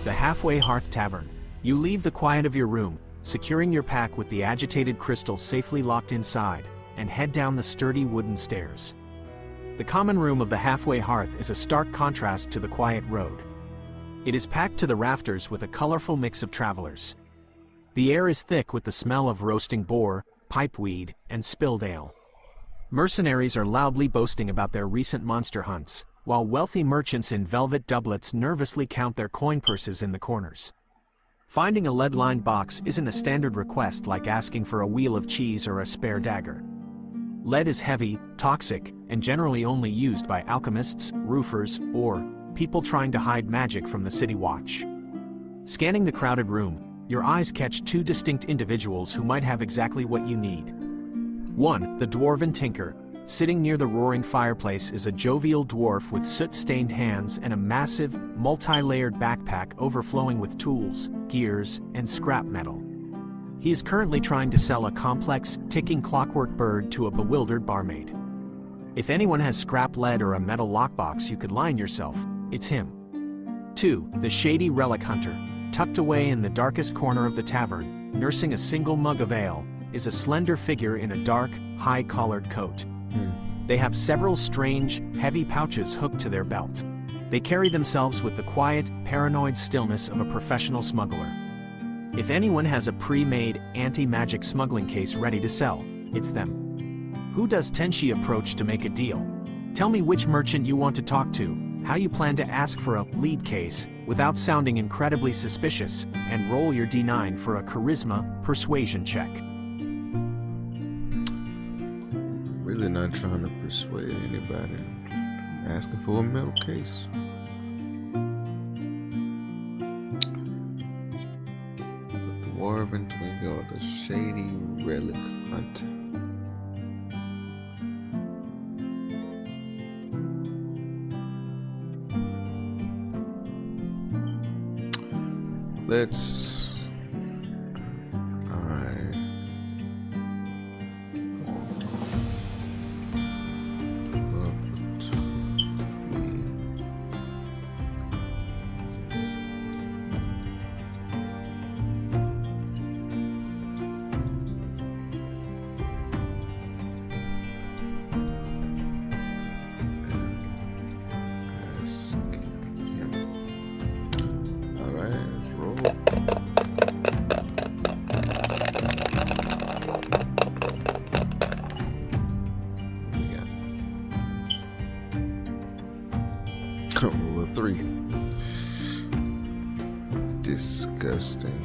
The Halfway Hearth Tavern. You leave the quiet of your room, securing your pack with the agitated crystals safely locked inside, and head down the sturdy wooden stairs. The common room of the Halfway Hearth is a stark contrast to the quiet road. It is packed to the rafters with a colorful mix of travelers. The air is thick with the smell of roasting boar, pipeweed, and spilled ale. Mercenaries are loudly boasting about their recent monster hunts, while wealthy merchants in velvet doublets nervously count their coin purses in the corners. Finding a lead-lined box isn't a standard request like asking for a wheel of cheese or a spare dagger. Lead is heavy, toxic, and generally only used by alchemists, roofers, or people trying to hide magic from the city watch. Scanning the crowded room, your eyes catch two distinct individuals who might have exactly what you need. One, the Dwarven Tinker. Sitting near the roaring fireplace is a jovial dwarf with soot-stained hands and a massive, multi-layered backpack overflowing with tools, gears, and scrap metal. He is currently trying to sell a complex, ticking clockwork bird to a bewildered barmaid. If anyone has scrap lead or a metal lockbox you could line yourself, it's him. 2. The Shady Relic Hunter. Tucked away in the darkest corner of the tavern, nursing a single mug of ale, is a slender figure in a dark, high-collared coat. They have several strange, heavy pouches hooked to their belt. They carry themselves with the quiet, paranoid stillness of a professional smuggler. If anyone has a pre-made, anti-magic smuggling case ready to sell, it's them. Who does Tenshi approach to make a deal? Tell me which merchant you want to talk to, how you plan to ask for a lead case without sounding incredibly suspicious, and roll your D9 for a charisma persuasion check. Really not trying to persuade anybody. Asking for a metal case. The Dwarven Twinkle or the Shady Relic Hunter. Let's. Alright. Roll a 3. Disgusting.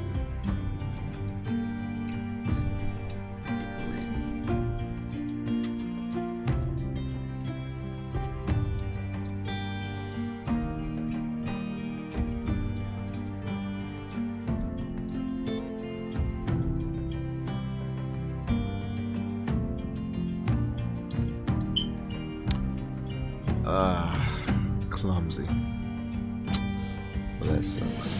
Clumsy. Well, that sucks.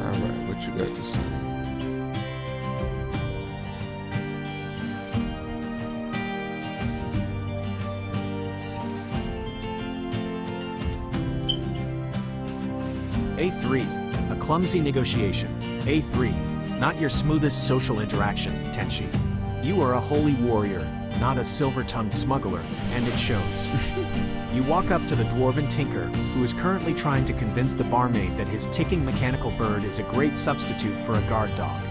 Alright, what you got to say? A3. A clumsy negotiation. A3. Not your smoothest social interaction, Tenshi. You are a holy warrior, not a silver-tongued smuggler, and it shows. You walk up to the Dwarven Tinker, who is currently trying to convince the barmaid that his ticking mechanical bird is a great substitute for a guard dog.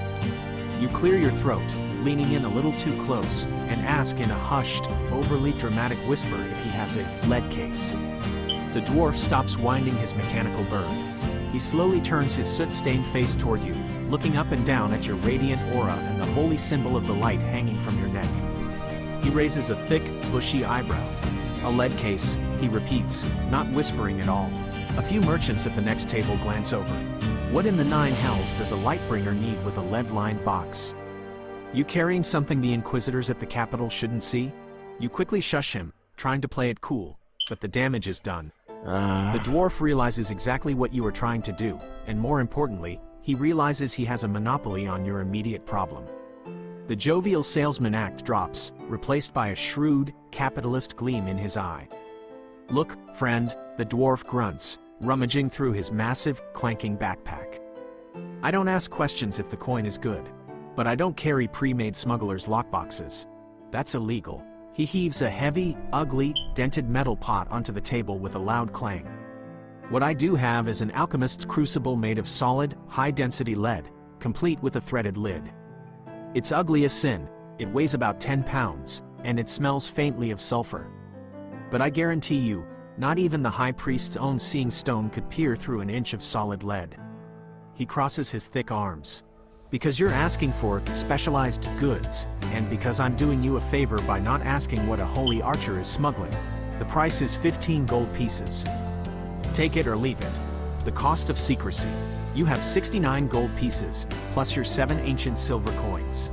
You clear your throat, leaning in a little too close, and ask in a hushed, overly dramatic whisper if he has a lead case. The dwarf stops winding his mechanical bird. He slowly turns his soot-stained face toward you, looking up and down at your radiant aura and the holy symbol of the light hanging from your neck. He raises a thick, bushy eyebrow. A lead case, he repeats, not whispering at all. A few merchants at the next table glance over. What in the nine hells does a lightbringer need with a lead-lined box? You carrying something the inquisitors at the capital shouldn't see? You quickly shush him, trying to play it cool, but the damage is done. The dwarf realizes exactly what you are trying to do, and more importantly, he realizes he has a monopoly on your immediate problem. The jovial salesman act drops, replaced by a shrewd, capitalist gleam in his eye. "Look, friend," the dwarf grunts, rummaging through his massive, clanking backpack. "I don't ask questions if the coin is good. But I don't carry pre-made smugglers' lockboxes. That's illegal." He heaves a heavy, ugly, dented metal pot onto the table with a loud clang. "What I do have is an alchemist's crucible made of solid, high-density lead, complete with a threaded lid. It's ugly as sin, it weighs about 10 pounds, and it smells faintly of sulfur. But I guarantee you, not even the high priest's own seeing stone could peer through an inch of solid lead." He crosses his thick arms. "Because you're asking for specialized goods, and because I'm doing you a favor by not asking what a holy archer is smuggling, the price is 15 gold pieces. Take it or leave it. The cost of secrecy. You have 69 gold pieces, plus your 7 ancient silver coins.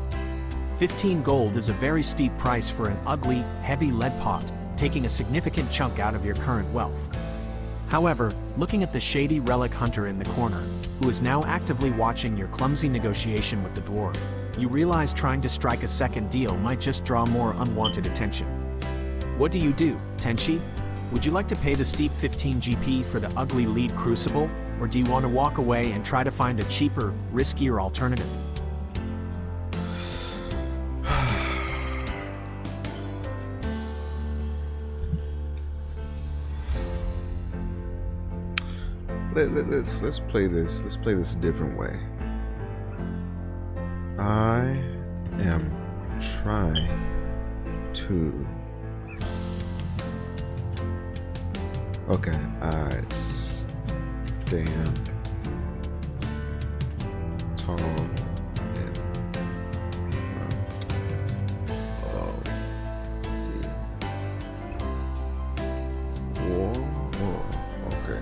15 gold is a very steep price for an ugly, heavy lead pot, taking a significant chunk out of your current wealth." However, looking at the shady relic hunter in the corner, who is now actively watching your clumsy negotiation with the dwarf, you realize trying to strike a second deal might just draw more unwanted attention. What do you do, Tenchi? Would you like to pay the steep 15 GP for the ugly lead crucible, or do you want to walk away and try to find a cheaper, riskier alternative? Let's play this. Let's play this a different way. I am trying to. Okay, I stand tall in front of the wall. Okay.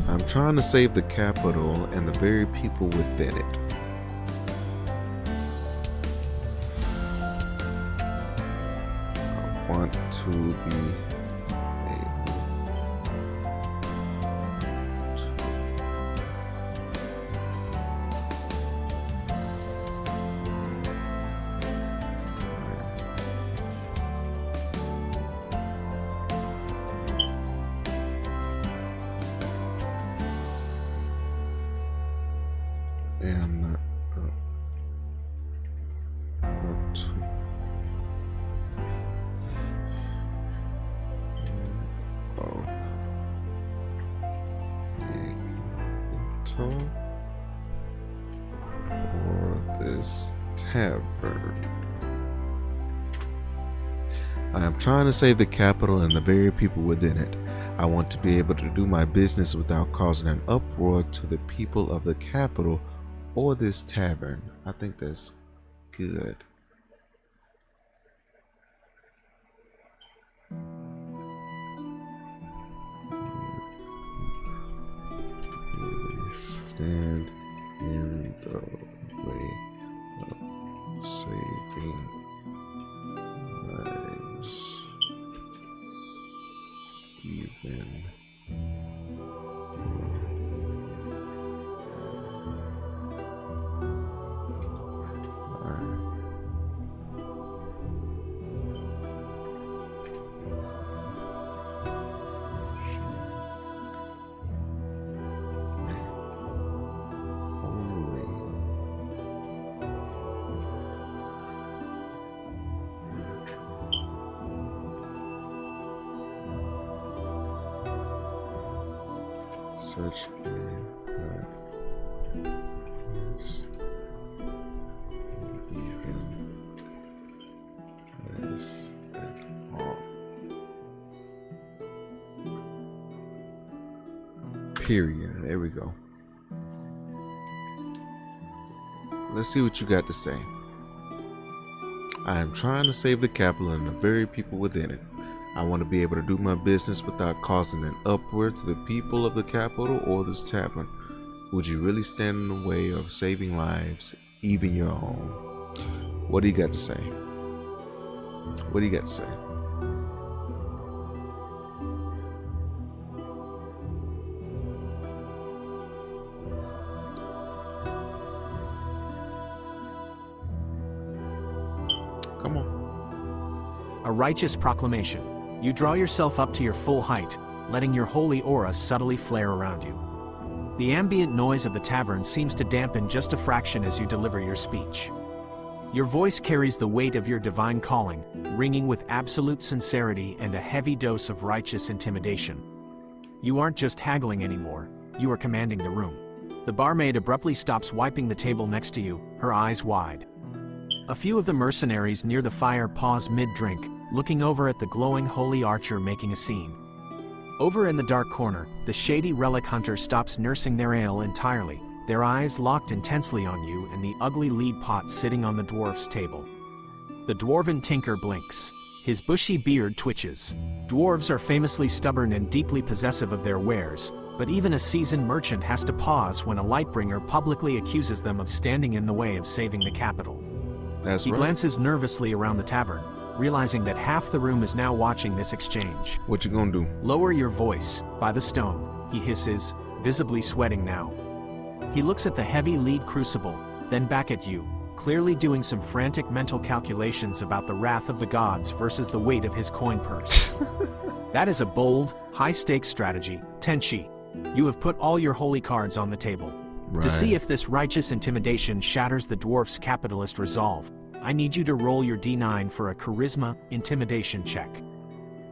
I'm trying to save the capital and the very people within it. I want to be and for this tavern. I am trying to save the capital and the very people within it. I want to be able to do my business without causing an uproar to the people of the capital or this tavern. I think that's good. Stand in the way of saving lives, even such even less at all. Period. There we go. Let's see what you got to say. I am trying to save the capital and the very people within it. I want to be able to do my business without causing an uproar to the people of the capital or this tavern. Would you really stand in the way of saving lives, even your own? What do you got to say? What do you got to say? Come on. A righteous proclamation. You draw yourself up to your full height, letting your holy aura subtly flare around you. The ambient noise of the tavern seems to dampen just a fraction as you deliver your speech. Your voice carries the weight of your divine calling, ringing with absolute sincerity and a heavy dose of righteous intimidation. You aren't just haggling anymore, you are commanding the room. The barmaid abruptly stops wiping the table next to you, her eyes wide. A few of the mercenaries near the fire pause mid-drink, looking over at the glowing holy archer making a scene. Over in the dark corner, the shady relic hunter stops nursing their ale entirely, their eyes locked intensely on you and the ugly lead pot sitting on the dwarf's table. The dwarven tinker blinks. His bushy beard twitches. Dwarves are famously stubborn and deeply possessive of their wares, but even a seasoned merchant has to pause when a lightbringer publicly accuses them of standing in the way of saving the capital. He glances nervously around the tavern, realizing that half the room is now watching this exchange. What you gonna do? Lower your voice, by the stone, he hisses, visibly sweating now. He looks at the heavy lead crucible, then back at you, clearly doing some frantic mental calculations about the wrath of the gods versus the weight of his coin purse. That is a bold, high-stakes strategy, Tenchi. You have put all your holy cards on the table. Right. To see if this righteous intimidation shatters the dwarf's capitalist resolve, I need you to roll your D9 for a charisma intimidation check.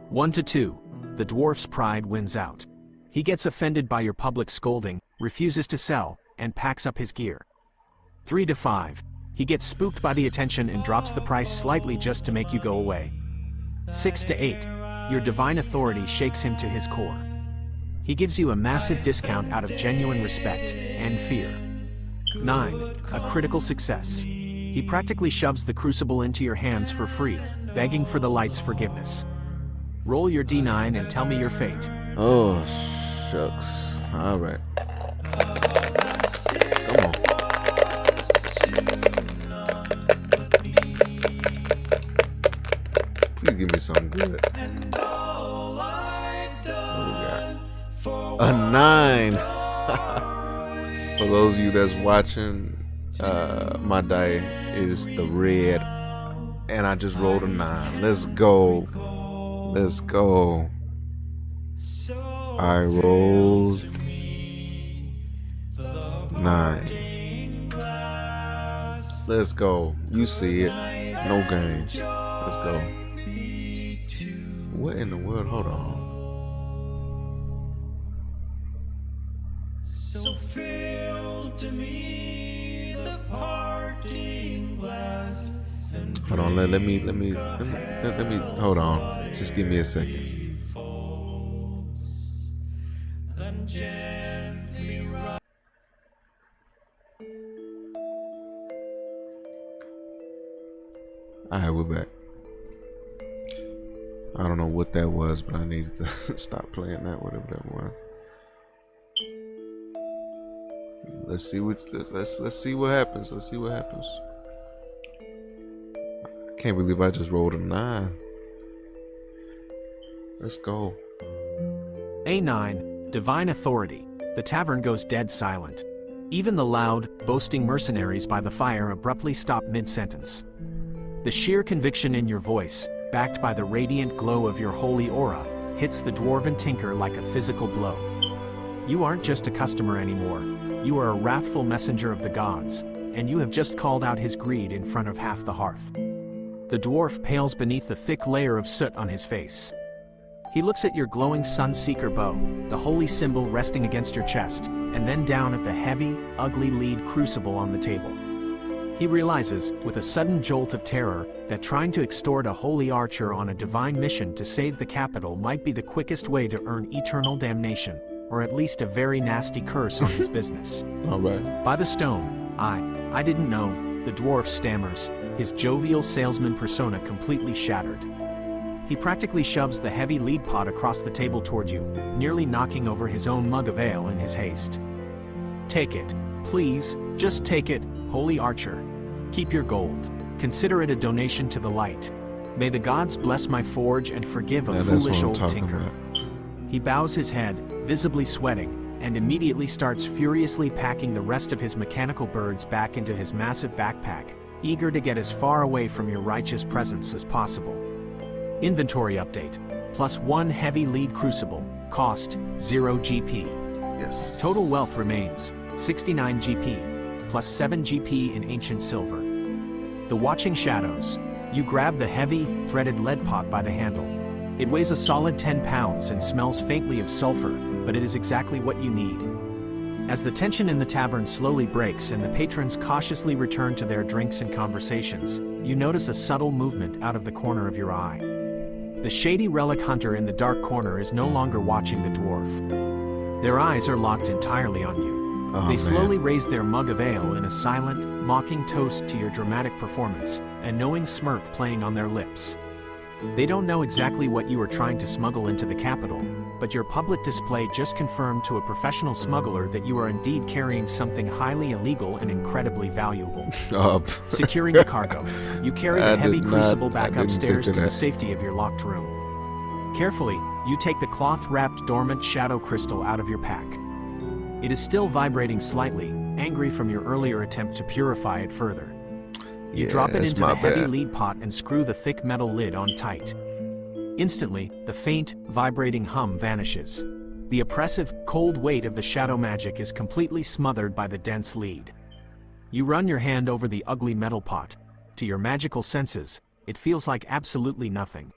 1 to 2. The dwarf's pride wins out. He gets offended by your public scolding, refuses to sell, and packs up his gear. 3 to 5. He gets spooked by the attention and drops the price slightly just to make you go away. 6 to 8. Your divine authority shakes him to his core. He gives you a massive discount out of genuine respect and fear. 9. A critical success. He practically shoves the crucible into your hands for free, begging for the light's forgiveness. Roll your D9 and tell me your fate. Oh, shucks. All right. Come on. Please give me something good. What we got? A 9. For those of you that's watching, my die is the red, and I just rolled a 9. Let's go. Let's go. I rolled 9. Let's go. You see it. No games. Let's go. What in the world? Hold on. So fill to me the parting glass. Hold on, let me hold on. Just give me a second. Alright, we're back. I don't know what that was, but I needed to stop playing that, whatever that was. Let's see what happens. Let's see what happens. I can't believe I just rolled a 9. Let's go. A9, Divine Authority. The tavern goes dead silent. Even the loud, boasting mercenaries by the fire abruptly stop mid-sentence. The sheer conviction in your voice, backed by the radiant glow of your holy aura, hits the dwarven tinker like a physical blow. You aren't just a customer anymore. You are a wrathful messenger of the gods, and you have just called out his greed in front of half the hearth. The dwarf pales beneath the thick layer of soot on his face. He looks at your glowing Sunseeker bow, the holy symbol resting against your chest, and then down at the heavy, ugly lead crucible on the table. He realizes, with a sudden jolt of terror, that trying to extort a holy archer on a divine mission to save the capital might be the quickest way to earn eternal damnation. or at least a very nasty curse on his business. All right. By the stone, I didn't know, the dwarf stammers, his jovial salesman persona completely shattered. He practically shoves the heavy lead pot across the table toward you, nearly knocking over his own mug of ale in his haste. Take it, please, just take it, holy archer. Keep your gold. Consider it a donation to the light. May the gods bless my forge and forgive a foolish old tinker. He bows his head, visibly sweating, and immediately starts furiously packing the rest of his mechanical birds back into his massive backpack, eager to get as far away from your righteous presence as possible. Inventory update. +1 heavy lead crucible. Cost, 0 GP. Yes. Total wealth remains, 69 GP, +7 GP in ancient silver. The watching shadows. You grab the heavy, threaded lead pot by the handle. It weighs a solid 10 pounds and smells faintly of sulfur, but it is exactly what you need. As the tension in the tavern slowly breaks and the patrons cautiously return to their drinks and conversations, you notice a subtle movement out of the corner of your eye. The shady relic hunter in the dark corner is no longer watching the dwarf. Their eyes are locked entirely on you. They slowly raise their mug of ale in a silent, mocking toast to your dramatic performance, a knowing smirk playing on their lips. They don't know exactly what you are trying to smuggle into the capital, but your public display just confirmed to a professional smuggler that you are indeed carrying something highly illegal and incredibly valuable. Securing the cargo, you carry the heavy crucible back upstairs to the safety of your locked room. Carefully, you take the cloth-wrapped dormant shadow crystal out of your pack. It is still vibrating slightly, angry from your earlier attempt to purify it further. You drop it into the heavy lead pot and screw the thick metal lid on tight. Instantly, the faint, vibrating hum vanishes. The oppressive, cold weight of the shadow magic is completely smothered by the dense lead. You run your hand over the ugly metal pot. To your magical senses, it feels like absolutely nothing.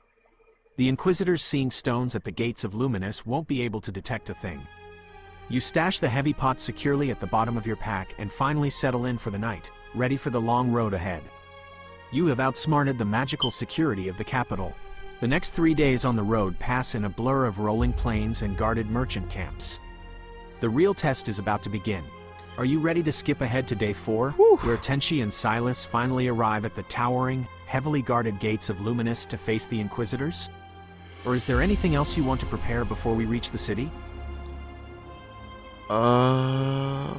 The Inquisitors seeing stones at the gates of Luminous won't be able to detect a thing. You stash the heavy pot securely at the bottom of your pack and finally settle in for the night, ready for the long road ahead. You have outsmarted the magical security of the capital. The next 3 days on the road pass in a blur of rolling plains and guarded merchant camps. The real test is about to begin. Are you ready to skip ahead to day 4, where Tenchi and Silas finally arrive at the towering, heavily guarded gates of Luminous to face the Inquisitors? Or is there anything else you want to prepare before we reach the city? I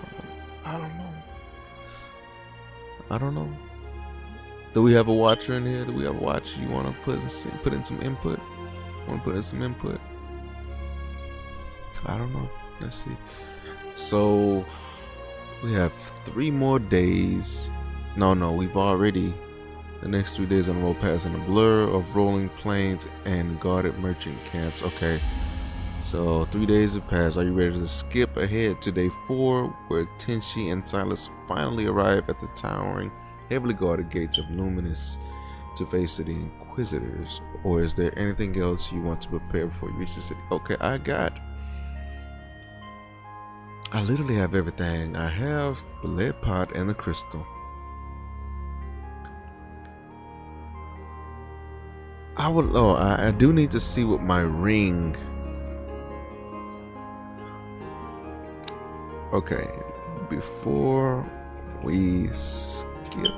don't know. Do we have a watcher in here? Do we have a watcher? You want to put in some input? Want to put in some input? I don't know. Let's see. So we have 3 more days. No, we've already. The next 3 days on the road pass in a blur of rolling plains and guarded merchant camps. Okay. So 3 days have passed. Are you ready to skip ahead to day 4, where Tenchi and Silas finally arrive at the towering, heavily guarded gates of Luminous to face the Inquisitors? Or is there anything else you want to prepare before you reach the city? Okay, I literally have everything. I have the lead pot and the crystal. I do need to see what my ring. Okay, before we skip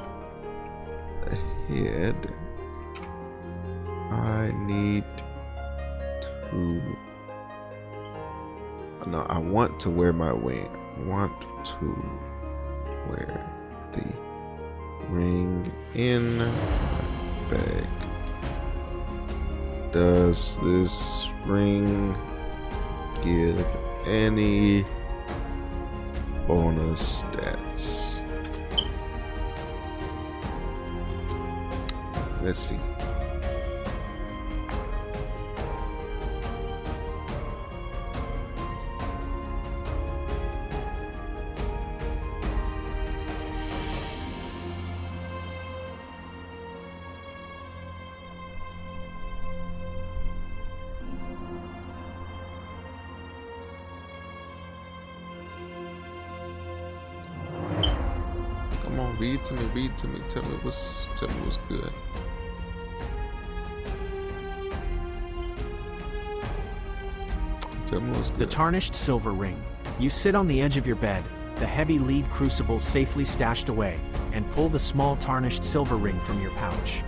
ahead, I need to. No, I want to wear my ring. I want to wear the ring in my bag. Does this ring give any bonus stats? Let's see. Read to me, tell me what's good. Tell me what's The good. tarnished silver ring. You sit on the edge of your bed, the heavy lead crucible safely stashed away, and pull the small tarnished silver ring from your pouch.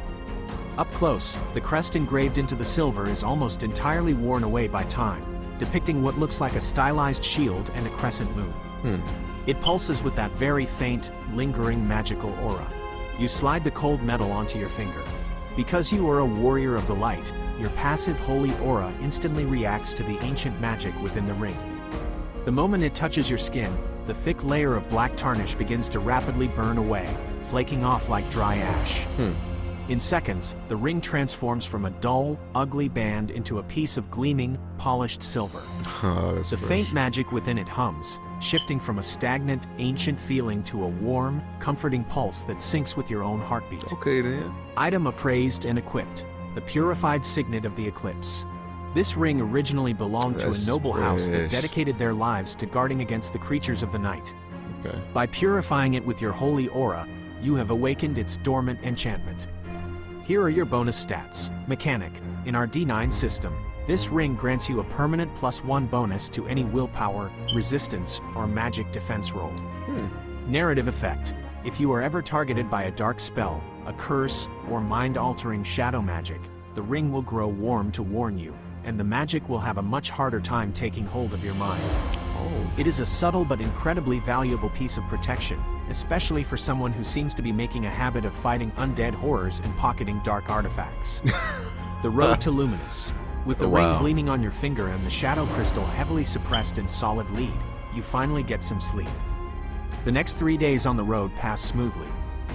Up close, the crest engraved into the silver is almost entirely worn away by time, depicting what looks like a stylized shield and a crescent moon. It pulses with that very faint, lingering magical aura. You slide the cold metal onto your finger. Because you are a warrior of the light, your passive holy aura instantly reacts to the ancient magic within the ring. The moment it touches your skin, the thick layer of black tarnish begins to rapidly burn away, flaking off like dry ash. In seconds, the ring transforms from a dull, ugly band into a piece of gleaming, polished silver. That's The fresh. faint magic within it hums, shifting from a stagnant, ancient feeling to a warm, comforting pulse that syncs with your own heartbeat. Okay then. Item appraised and equipped, the purified signet of the eclipse. This ring originally belonged to That's a noble house that fresh. dedicated their lives to guarding against the creatures of the night. Okay. By purifying it with your holy aura, you have awakened its dormant enchantment. Here are your bonus stats. Mechanic. In our D9 system, this ring grants you a permanent +1 bonus to any willpower, resistance, or magic defense roll. Narrative effect. If you are ever targeted by a dark spell, a curse, or mind-altering shadow magic, the ring will grow warm to warn you, and the magic will have a much harder time taking hold of your mind. Oh. It is a subtle but incredibly valuable piece of protection, especially for someone who seems to be making a habit of fighting undead horrors and pocketing dark artifacts. The road to Luminous. With the ring Wow. gleaming on your finger and the shadow crystal heavily suppressed in solid lead, you finally get some sleep. The next 3 days on the road pass smoothly.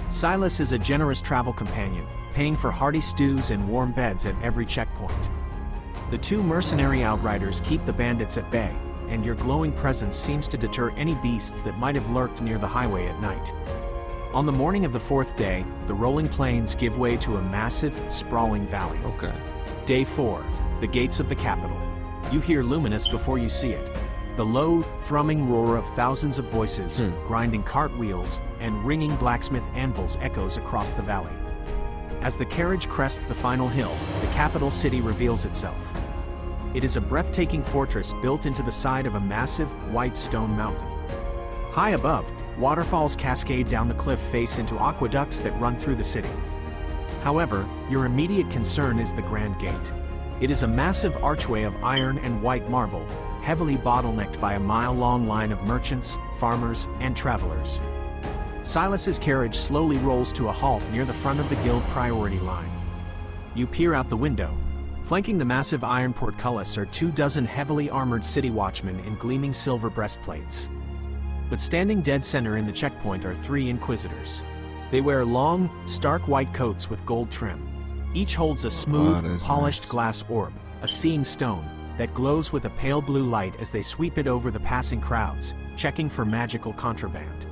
Silas is a generous travel companion, paying for hearty stews and warm beds at every checkpoint. The two mercenary outriders keep the bandits at bay, and your glowing presence seems to deter any beasts that might have lurked near the highway at night. On the morning of the 4th day, the rolling plains give way to a massive, sprawling valley. Okay. Day 4, the gates of the capital. You hear Luminous before you see it. The low, thrumming roar of thousands of voices, grinding cartwheels, and ringing blacksmith anvils echoes across the valley. As the carriage crests the final hill, the capital city reveals itself. It is a breathtaking fortress built into the side of a massive, white stone mountain. High above, waterfalls cascade down the cliff face into aqueducts that run through the city. However, your immediate concern is the Grand Gate. It is a massive archway of iron and white marble, heavily bottlenecked by a mile-long line of merchants, farmers, and travelers. Silas's carriage slowly rolls to a halt near the front of the guild priority line. You peer out the window. Flanking the massive iron portcullis are 24 heavily armored city watchmen in gleaming silver breastplates. But standing dead center in the checkpoint are 3 inquisitors. They wear long, stark white coats with gold trim. Each holds a smooth, that's polished nice. glass orb, a seamed stone, that glows with a pale blue light as they sweep it over the passing crowds, checking for magical contraband.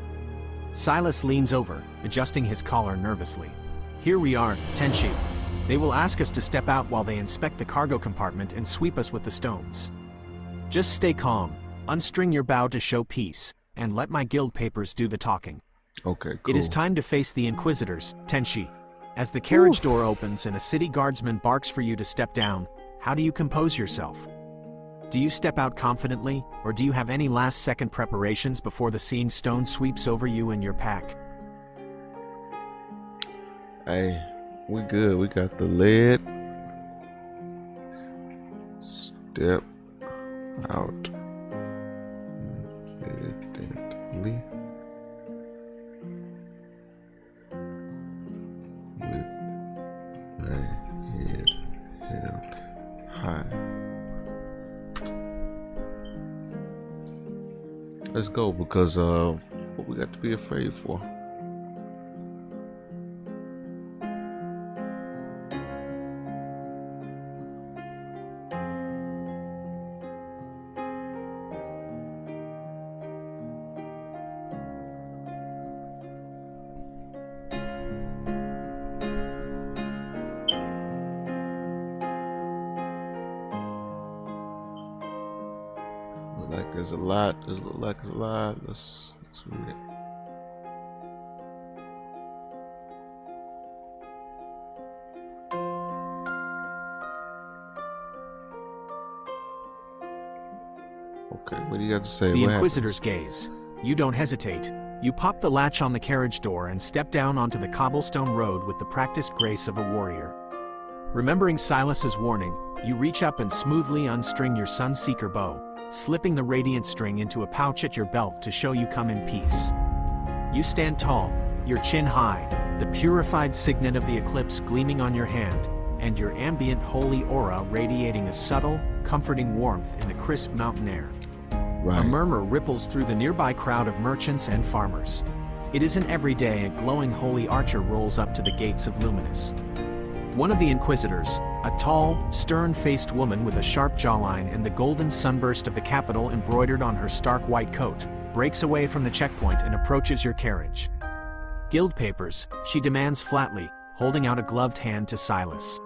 Silas leans over, adjusting his collar nervously. Here we are, Tenchi. They will ask us to step out while they inspect the cargo compartment and sweep us with the stones. Just stay calm, unstring your bow to show peace, and let my guild papers do the talking. Okay, cool. It is time to face the Inquisitors, Tenchi. As the carriage door opens and a city guardsman barks for you to step down, how do you compose yourself? Do you step out confidently, or do you have any last-second preparations before the scene stone sweeps over you and your pack? Hey, we good. We got the lead. Step out. Confidently. With my head held high. Let's go, because what we got to be afraid for? Look like there's a lot. It look like there's a lot. Let's read it. Okay, what do you got to say? The What Inquisitor's happens? gaze. You don't hesitate. You pop the latch on the carriage door and step down onto the cobblestone road with the practiced grace of a warrior. Remembering Silas's warning, you reach up and smoothly unstring your Sunseeker bow, slipping the radiant string into a pouch at your belt to show you come in peace. You stand tall, your chin high, the purified signet of the eclipse gleaming on your hand, and your ambient holy aura radiating a subtle, comforting warmth in the crisp mountain air. Right. A murmur ripples through the nearby crowd of merchants and farmers. It isn't every day a glowing holy archer rolls up to the gates of Luminous. One of the Inquisitors, a tall, stern-faced woman with a sharp jawline and the golden sunburst of the capital embroidered on her stark white coat, breaks away from the checkpoint and approaches your carriage. Guild papers, she demands flatly, holding out a gloved hand to Silas.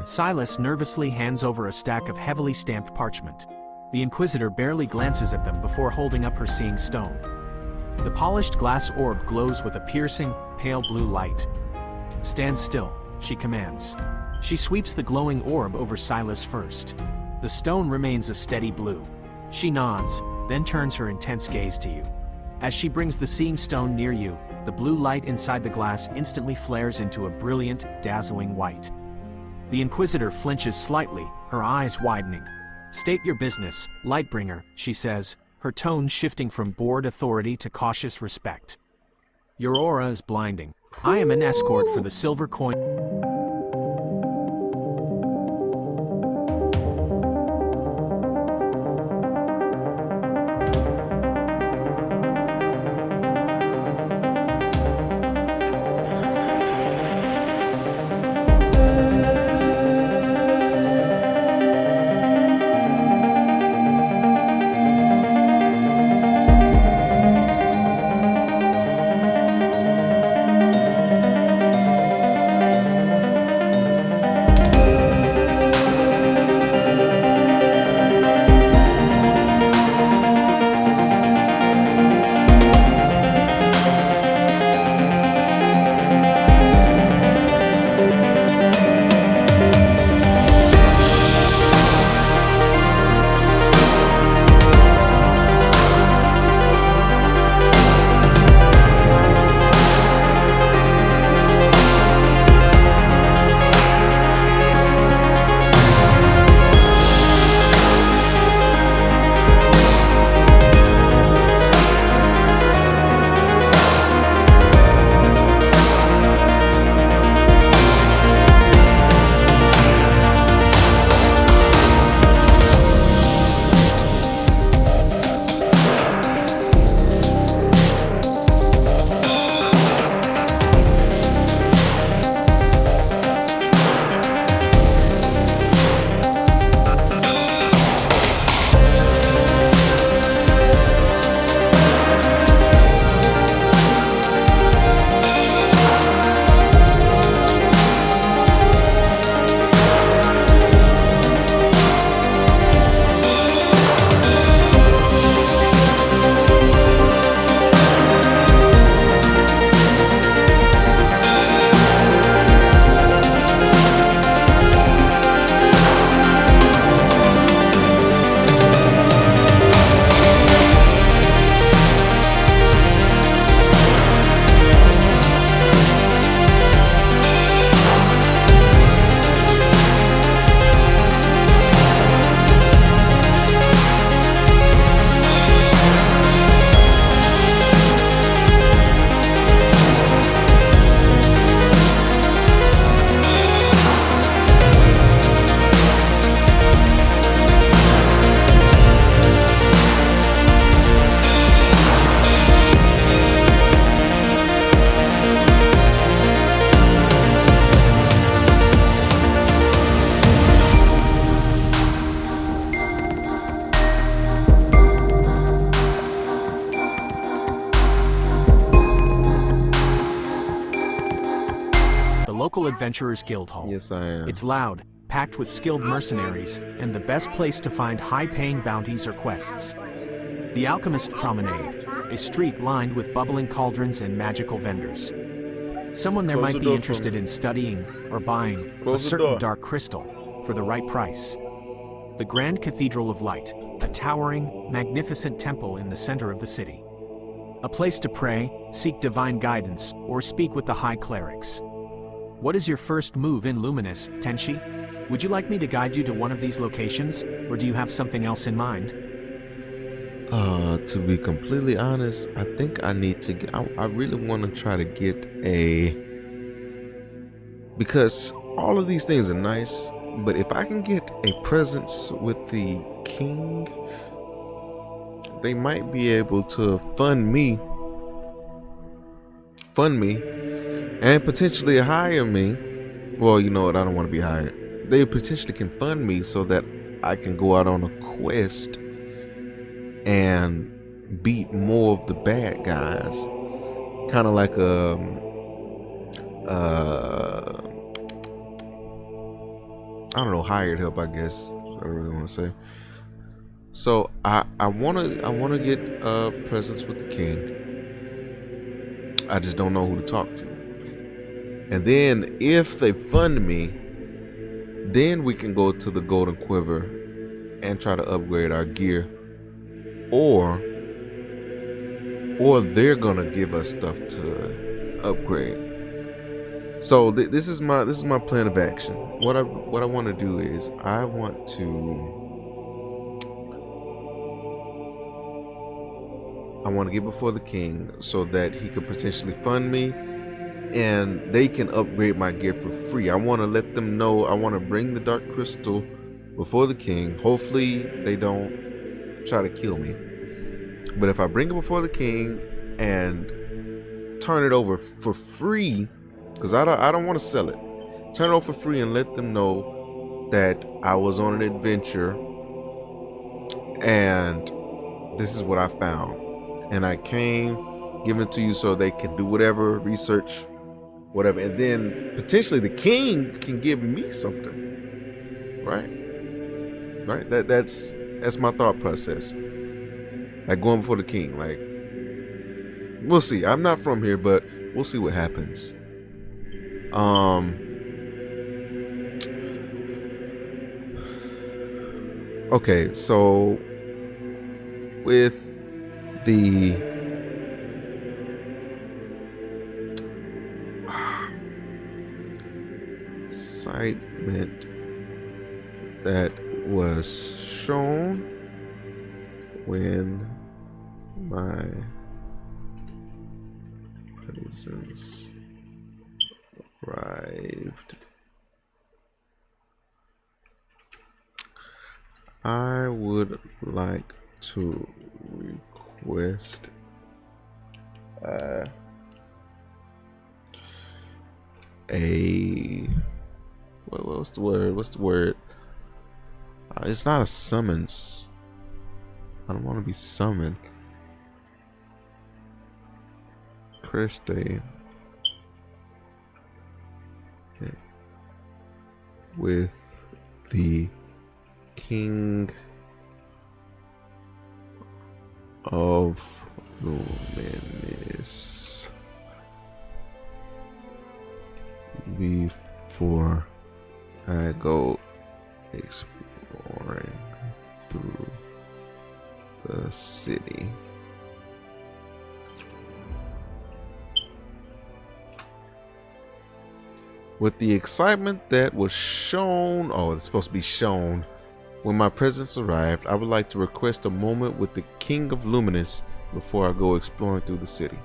Silas nervously hands over a stack of heavily stamped parchment. The Inquisitor barely glances at them before holding up her seeing stone. The polished glass orb glows with a piercing, pale blue light. "Stand still," she commands. She sweeps the glowing orb over Silas first. The stone remains a steady blue. She nods, then turns her intense gaze to you. As she brings the seeing stone near you, the blue light inside the glass instantly flares into a brilliant, dazzling white. The Inquisitor flinches slightly, her eyes widening. "State your business, Lightbringer," she says, her tone shifting from bored authority to cautious respect. "Your aura is blinding. I am an escort for the silver coin." Local Adventurers Guild Hall. Yes, I am. It's loud, packed with skilled mercenaries, and the best place to find high-paying bounties or quests. The Alchemist Promenade, a street lined with bubbling cauldrons and magical vendors. Someone there Close might the be door interested for me. in studying or buying a Close the certain door. dark crystal for the right price. the Grand Cathedral of Light, a towering, magnificent temple in the center of the city. A place to pray, seek divine guidance, or speak with the high clerics. What is your first move in Luminous, Tenshi? Would you like me to guide you to one of these locations, or do you have something else in mind? To be completely honest, I think I need to get, I really want to try to get because all of these things are nice, but if I can get a presence with the king, they might be able to fund me, and potentially hire me. Well, you know what? I don't want to be hired. They potentially can fund me so that I can go out on a quest and beat more of the bad guys. Kind of like I don't know, hired help, I guess. I really want to say. So I wanna get a presence with the king. I just don't know who to talk to. And then if they fund me, then we can go to the Golden Quiver and try to upgrade our gear. Or they're gonna give us stuff to upgrade. So this is my plan of action. What I want to do is I want to get before the king so that he could potentially fund me and they can upgrade my gear for free. I want to let them know. I want to bring the dark crystal before the king. Hopefully they don't try to kill me. But if I bring it before the king and turn it over for free, because I don't want to sell it, turn it over for free and let them know that I was on an adventure and this is what I found. And I came, give it to you so they can do whatever, research, whatever. And then potentially the king can give me something. Right? Right? That's my thought process. Like going before the king. Like, we'll see. I'm not from here, but we'll see what happens. Okay, so with the excitement that was shown when my presence arrived, I would like to request what's the word? It's not a summons. I don't want to be summoned. Christy with the King of Luminous before I go exploring through the city. With the excitement that was shown, it's supposed to be shown, when my presence arrived, I would like to request a moment with the King of Luminous before I go exploring through the city.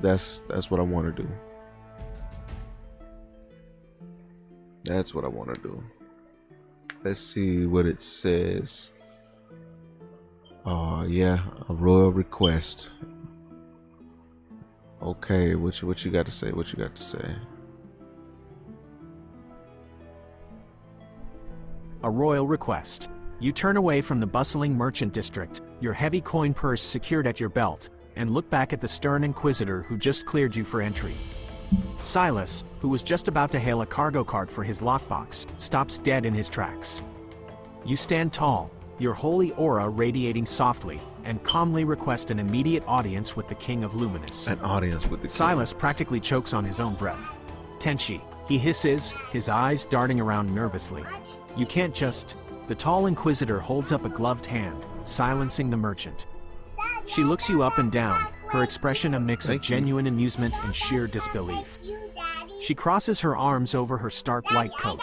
That's what I want to do. That's what I want to do. Let's see what it says. Yeah, a royal request. Okay, what you got to say? What you got to say? A royal request. You turn away from the bustling merchant district, your heavy coin purse secured at your belt, and look back at the stern inquisitor who just cleared you for entry. Silas, who was just about to hail a cargo cart for his lockbox, stops dead in his tracks. You stand tall, your holy aura radiating softly, and calmly request an immediate audience with the King of Luminous. An audience with the Silas practically chokes on his own breath. Tenshi, he hisses, his eyes darting around nervously. You can't just... The tall inquisitor holds up a gloved hand, silencing the merchant. She looks you up and down, her expression a mix of genuine amusement and sheer disbelief. She crosses her arms over her stark white coat.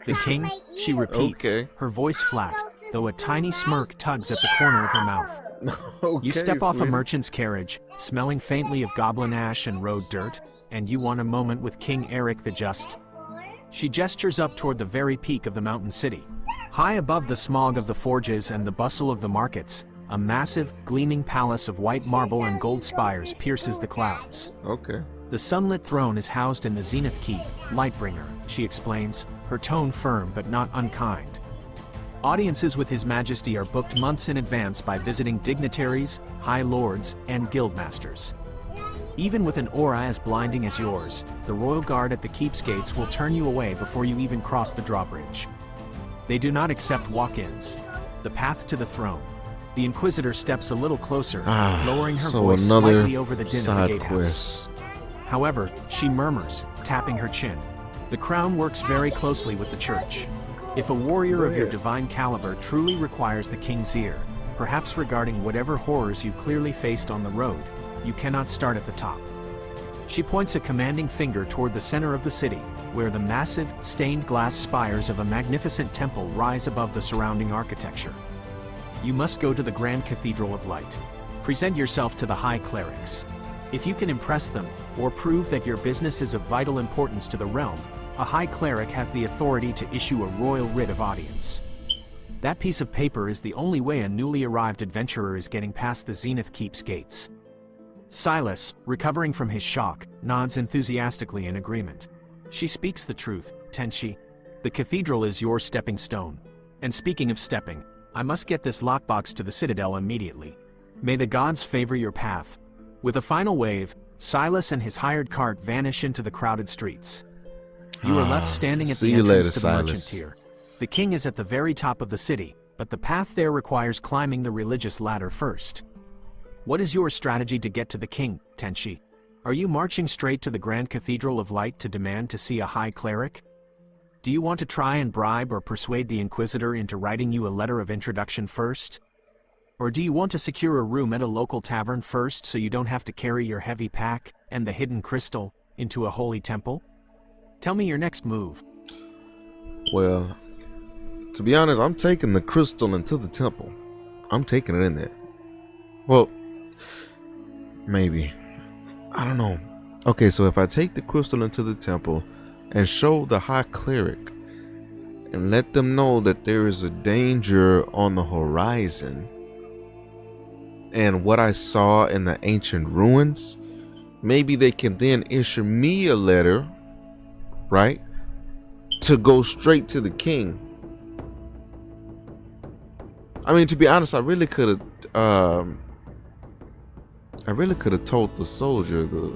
The king, she repeats, her voice flat, though a tiny smirk tugs at the corner of her mouth. You step off a merchant's carriage, smelling faintly of goblin ash and road dirt, and you want a moment with King Eric the Just. She gestures up toward the very peak of the mountain city. High above the smog of the forges and the bustle of the markets, a massive, gleaming palace of white marble and gold spires pierces the clouds. The sunlit throne is housed in the Zenith Keep, Lightbringer, she explains, her tone firm but not unkind. Audiences with His Majesty are booked months in advance by visiting dignitaries, high lords, and guildmasters. Even with an aura as blinding as yours, the royal guard at the keep's gates will turn you away before you even cross the drawbridge. They do not accept walk-ins. The path to the throne. The Inquisitor steps a little closer, lowering her voice slightly over the din of the gatehouse. However, she murmurs, tapping her chin. The crown works very closely with the church. If a warrior of your divine caliber truly requires the king's ear, perhaps regarding whatever horrors you clearly faced on the road, you cannot start at the top. She points a commanding finger toward the center of the city, where the massive, stained glass spires of a magnificent temple rise above the surrounding architecture. You must go to the Grand Cathedral of Light. Present yourself to the High Clerics. If you can impress them, or prove that your business is of vital importance to the realm, a High Cleric has the authority to issue a royal writ of audience. That piece of paper is the only way a newly arrived adventurer is getting past the Zenith Keep's gates. Silas, recovering from his shock, nods enthusiastically in agreement. She speaks the truth, Tenchi. The cathedral is your stepping stone. And speaking of stepping, I must get this lockbox to the Citadel immediately. May the gods favor your path. With a final wave, Silas and his hired cart vanish into the crowded streets. You are left standing at the entrance to the merchant tier. The king is at the very top of the city, but the path there requires climbing the religious ladder first. What is your strategy to get to the king, Tenchi? Are you marching straight to the Grand Cathedral of Light to demand to see a High Cleric? Do you want to try and bribe or persuade the Inquisitor into writing you a letter of introduction first? Or do you want to secure a room at a local tavern first so you don't have to carry your heavy pack and the hidden crystal into a holy temple? Tell me your next move. Well, to be honest, I'm taking the crystal into the temple. I'm taking it in there. Well, maybe. I don't know. Okay, so if I take the crystal into the temple and show the High Cleric and let them know that there is a danger on the horizon and what I saw in the ancient ruins, maybe they can then issue me a letter, right, to go straight to the king. I mean, to be honest, I really could have told the soldier, the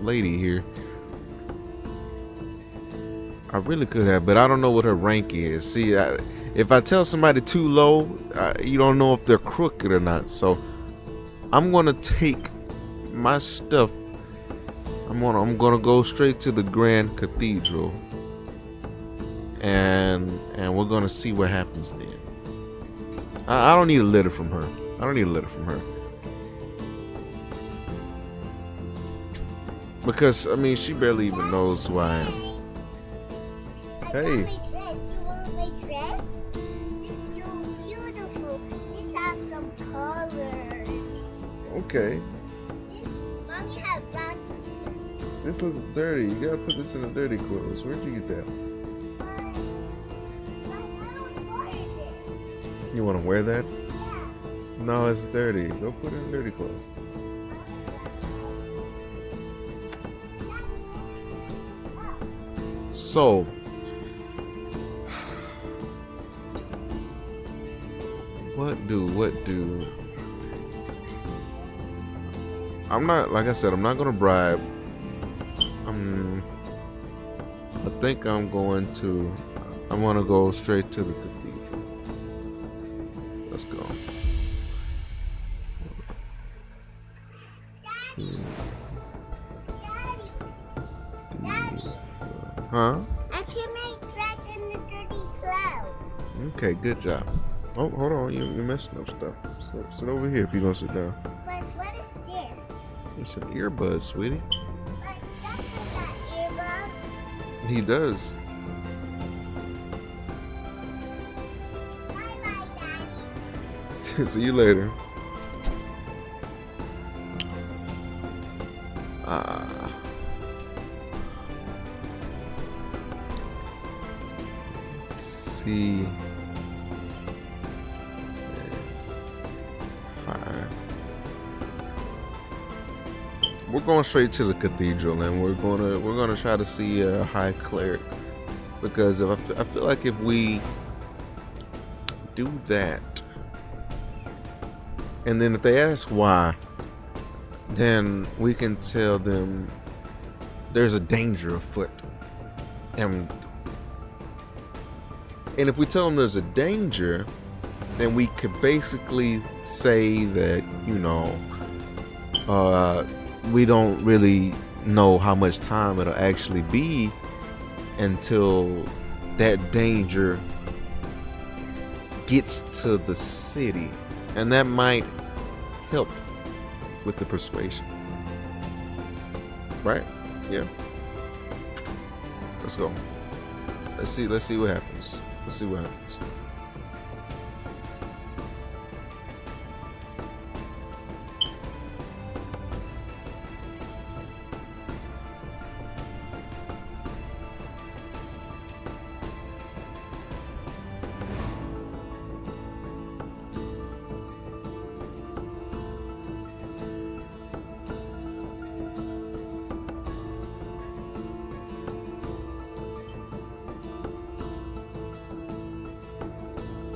lady here. I really could have, but I don't know what her rank is. See, if I tell somebody too low, you don't know if they're crooked or not. So I'm gonna take my stuff. I'm gonna go straight to the Grand Cathedral, and we're gonna see what happens then. I don't need a letter from her. I don't need a letter from her. Because, I mean, she barely even knows who I am. Hey. You want my dress? This is so beautiful. This has some colors. Okay. Mommy has black. This looks dirty. You gotta put this in the dirty clothes. Where'd you get that? You wanna wear that? Yeah. No, it's dirty. Go put it in dirty clothes. So, what do? I'm not, like I said, I'm not gonna bribe. I think I'm gonna go straight to the cathedral. Let's go. Daddy. Daddy. Huh? I put my dress in the dirty clothes. Okay, good job. Oh, hold on. You're messing up stuff. Sit over here if you're going to sit down. But what is this? It's an earbud, sweetie. But Justin got earbuds. He does. Bye-bye, Daddy. See you later. See. We're going straight to the cathedral, and we're gonna try to see a high cleric, because I feel like if we do that, and then if they ask why, then we can tell them there's a danger afoot, and if we tell them there's a danger, then we could basically say that, you know, we don't really know how much time it'll actually be until that danger gets to the city, and that might help with the persuasion, right? Yeah. Let's go. Let's see what happens. Let's see what happens.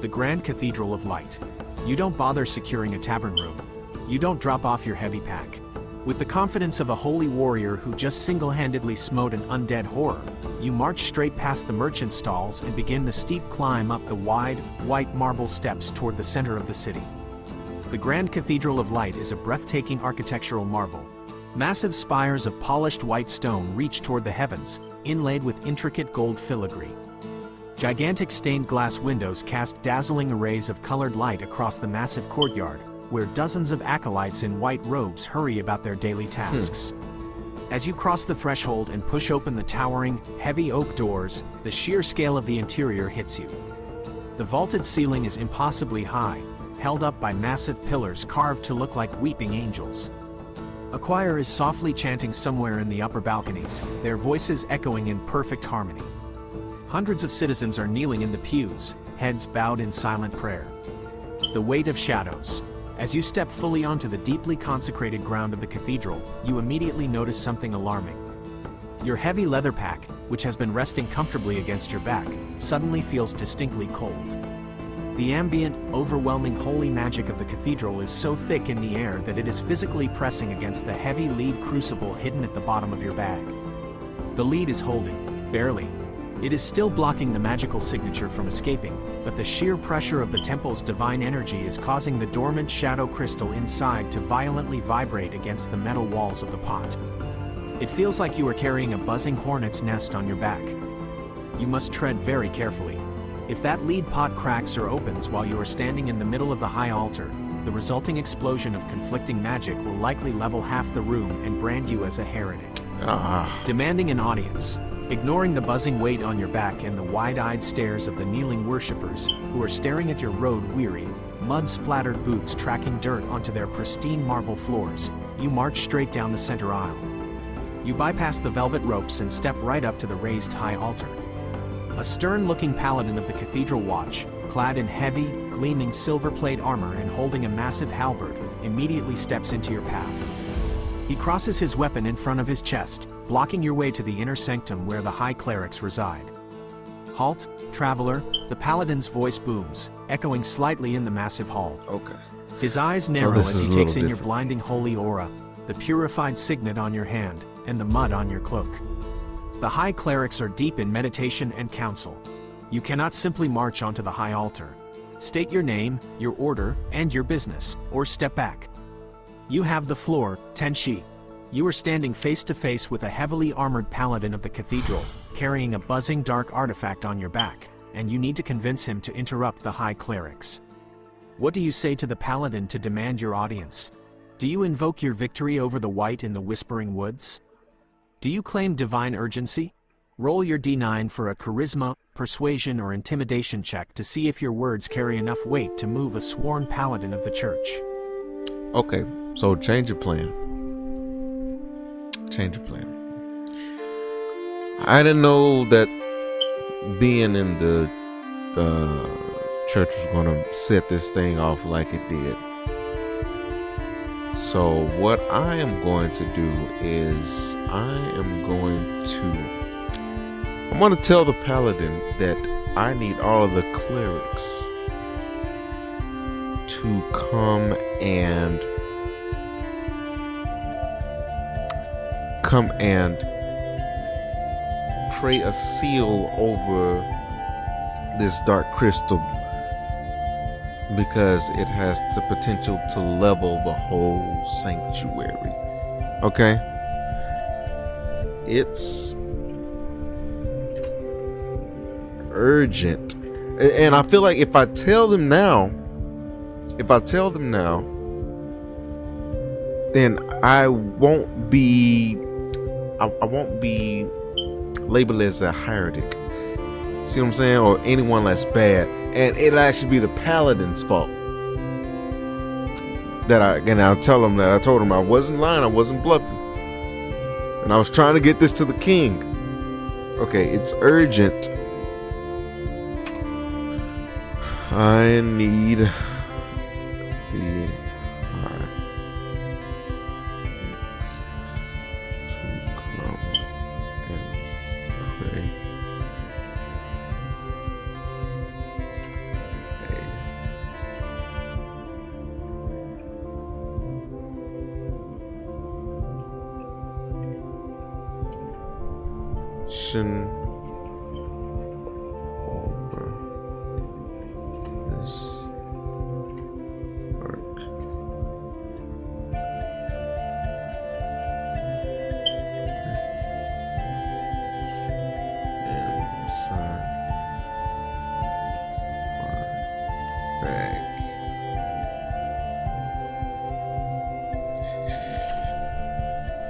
The Grand Cathedral of Light. You don't bother securing a tavern room. You don't drop off your heavy pack. With the confidence of a holy warrior who just single-handedly smote an undead horror, you march straight past the merchant stalls and begin the steep climb up the wide, white marble steps toward the center of the city. The Grand Cathedral of Light is a breathtaking architectural marvel. Massive spires of polished white stone reach toward the heavens, inlaid with intricate gold filigree. Gigantic stained glass windows cast dazzling arrays of colored light across the massive courtyard, where dozens of acolytes in white robes hurry about their daily tasks. As you cross the threshold and push open the towering, heavy oak doors, the sheer scale of the interior hits you. The vaulted ceiling is impossibly high, held up by massive pillars carved to look like weeping angels. A choir is softly chanting somewhere in the upper balconies, their voices echoing in perfect harmony. Hundreds of citizens are kneeling in the pews, heads bowed in silent prayer. The weight of shadows. As you step fully onto the deeply consecrated ground of the cathedral, you immediately notice something alarming. Your heavy leather pack, which has been resting comfortably against your back, suddenly feels distinctly cold. The ambient, overwhelming holy magic of the cathedral is so thick in the air that it is physically pressing against the heavy lead crucible hidden at the bottom of your bag. The lead is holding, barely. It is still blocking the magical signature from escaping, but the sheer pressure of the temple's divine energy is causing the dormant shadow crystal inside to violently vibrate against the metal walls of the pot. It feels like you are carrying a buzzing hornet's nest on your back. You must tread very carefully. If that lead pot cracks or opens while you are standing in the middle of the high altar, the resulting explosion of conflicting magic will likely level half the room and brand you as a heretic. Demanding an audience. Ignoring the buzzing weight on your back and the wide-eyed stares of the kneeling worshippers who are staring at your road-weary, mud-splattered boots tracking dirt onto their pristine marble floors, you march straight down the center aisle. You bypass the velvet ropes and step right up to the raised high altar. A stern-looking paladin of the Cathedral Watch, clad in heavy, gleaming silver-plate armor and holding a massive halberd, immediately steps into your path. He crosses his weapon in front of his chest, blocking your way to the inner sanctum where the high clerics reside. Halt, traveler, the paladin's voice booms, echoing slightly in the massive hall. Okay. His eyes narrow as he takes in your different. blinding holy aura, the purified signet on your hand, and the mud on your cloak. The high clerics are deep in meditation and counsel. You cannot simply march onto the high altar. State your name, your order, and your business, or step back. You have the floor, Tenshi. You are standing face to face with a heavily armored paladin of the cathedral, carrying a buzzing dark artifact on your back, and you need to convince him to interrupt the high clerics. What do you say to the paladin to demand your audience? Do you invoke your victory over the white in the Whispering Woods? Do you claim divine urgency? Roll your d9 for a charisma, persuasion, or intimidation check to see if your words carry enough weight to move a sworn paladin of the church. Okay, so change your plan. Change your plan. I didn't know that being in the church was going to set this thing off like it did. So what I am going to do is I'm going to tell the paladin that I need all of the clerics to come and pray a seal over this dark crystal, because it has the potential to level the whole sanctuary. Okay? It's urgent. And I feel like if I tell them now, then I won't be labeled as a heretic. See what I'm saying? Or anyone that's bad. And it'll actually be the paladin's fault. I'll tell him that I told him I wasn't lying, I wasn't bluffing. And I was trying to get this to the king. Okay, it's urgent. I need the over this work. Inside my bag.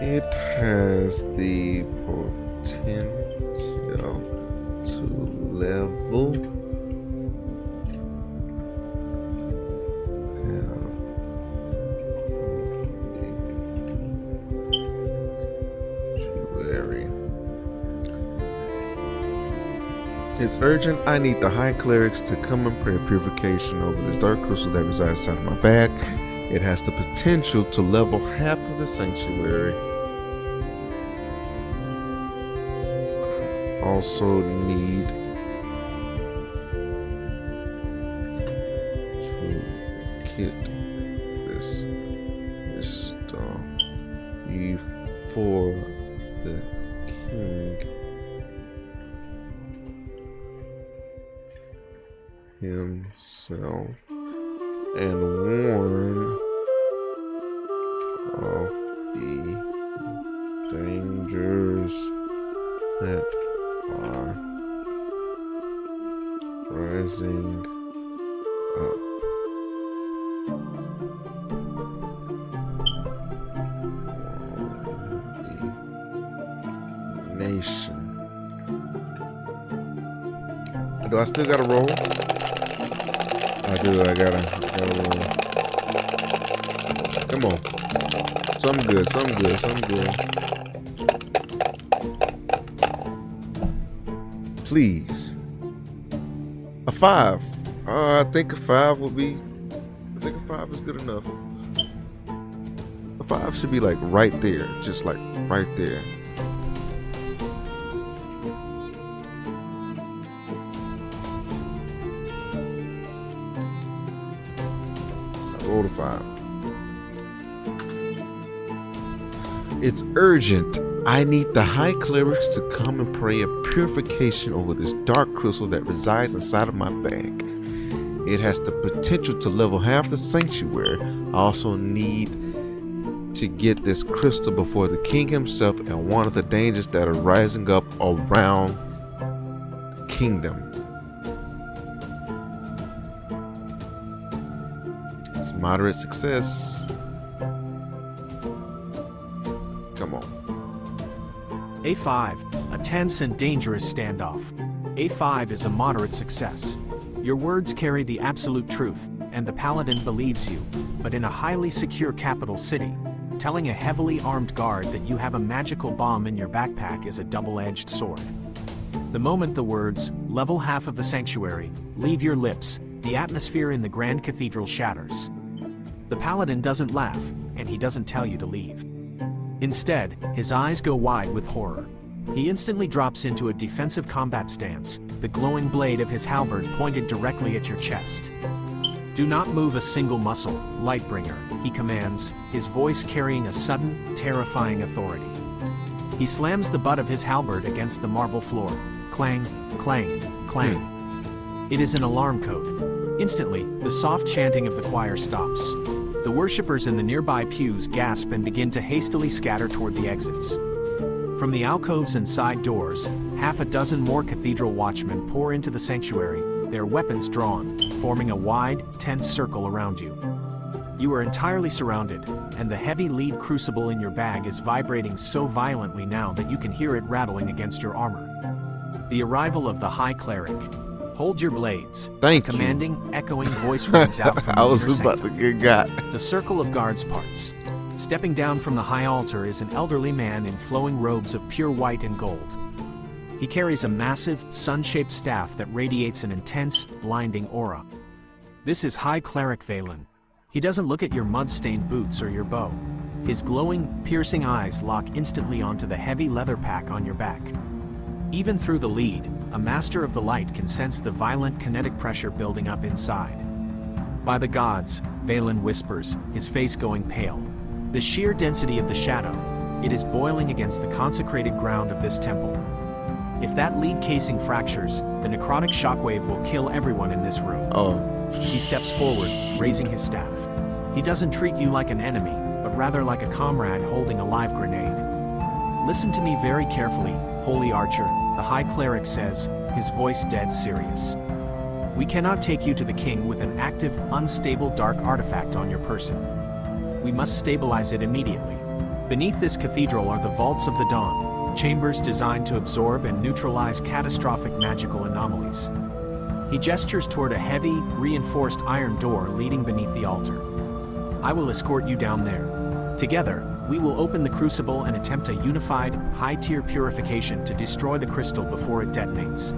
It has the potential to level sanctuary. It's urgent. I need the high clerics to come and pray a purification over this dark crystal that resides inside of my bag. It has the potential to level half of the sanctuary. Also need to get this crystal before the king himself and warn of the dangers that are rising up. The nation. Do I still gotta roll? I do. I gotta roll. Come on. Some good. Please. A 5. I think a 5 would be. I think a 5 is good enough. A 5 should be like right there. Just like right there. I rolled a 5. It's urgent. I need the high clerics to come and pray a purification over this dark crystal that resides inside of my bag. It has the potential to level half the sanctuary. I also need to get this crystal before the king himself and one of the dangers that are rising up around the kingdom. It's moderate success. Come on. A5, a tense and dangerous standoff. A5 is a moderate success. Your words carry the absolute truth, and the paladin believes you, but in a highly secure capital city, telling a heavily armed guard that you have a magical bomb in your backpack is a double-edged sword. The moment the words, "level half of the sanctuary," leave your lips, the atmosphere in the grand cathedral shatters. The paladin doesn't laugh, and he doesn't tell you to leave. Instead, his eyes go wide with horror. He instantly drops into a defensive combat stance, the glowing blade of his halberd pointed directly at your chest. "Do not move a single muscle, Lightbringer," he commands, his voice carrying a sudden, terrifying authority. He slams the butt of his halberd against the marble floor. Clang, clang, clang. It is an alarm code. Instantly, the soft chanting of the choir stops. The worshippers in the nearby pews gasp and begin to hastily scatter toward the exits. From the alcoves and side doors, half a dozen more cathedral watchmen pour into the sanctuary, their weapons drawn, forming a wide, tense circle around you. You are entirely surrounded, and the heavy lead crucible in your bag is vibrating so violently now that you can hear it rattling against your armor. The arrival of the High Cleric. "Hold your blades." Thank you. Commanding, echoing voice rings out from I the was inner about to sanctum. get got. The circle of guards parts. Stepping down from the high altar is an elderly man in flowing robes of pure white and gold. He carries a massive, sun-shaped staff that radiates an intense, blinding aura. This is High Cleric Valen. He doesn't look at your mud-stained boots or your bow. His glowing, piercing eyes lock instantly onto the heavy leather pack on your back. Even through the lead, a master of the light can sense the violent kinetic pressure building up inside. "By the gods," Valen whispers, his face going pale. The sheer density of the shadow, it is boiling against the consecrated ground of this temple. If that lead casing fractures, the necrotic shockwave will kill everyone in this room. Oh. He steps forward, raising his staff. He doesn't treat you like an enemy, but rather like a comrade holding a live grenade. "Listen to me very carefully, Holy Archer," the High Cleric says, his voice dead serious. "We cannot take you to the king with an active, unstable dark artifact on your person. We must stabilize it immediately. Beneath this cathedral are the Vaults of the Dawn, chambers designed to absorb and neutralize catastrophic magical anomalies." He gestures toward a heavy, reinforced iron door leading beneath the altar. "I will escort you down there. Together, we will open the crucible and attempt a unified, high-tier purification to destroy the crystal before it detonates.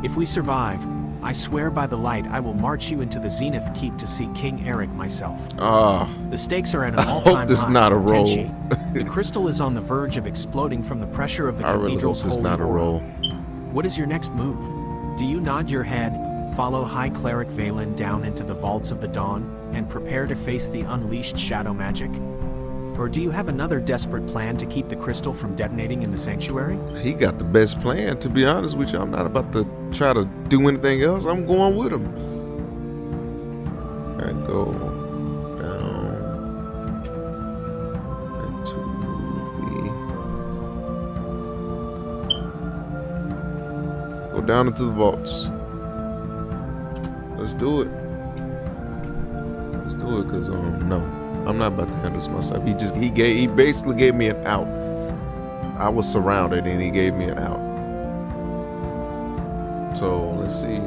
If we survive, I swear by the light I will march you into the Zenith Keep to see King Eric myself." The stakes are at an all-time high. hope this is not a roll. Tenchi. The crystal is on the verge of exploding from the pressure of the I really cathedral's hope it's holy not a aura. roll. What is your next move? Do you nod your head, follow High Cleric Valen down into the Vaults of the Dawn, and prepare to face the unleashed shadow magic? Or do you have another desperate plan to keep the crystal from detonating in the sanctuary? He got the best plan, to be honest with you. I'm not about to try to do anything else. I'm going with him. I go down into the... Go down into the vaults. Let's do it. Let's do it, because, no. I'm not about to handle this myself. He basically gave me an out. I was surrounded and he gave me an out. So let's see.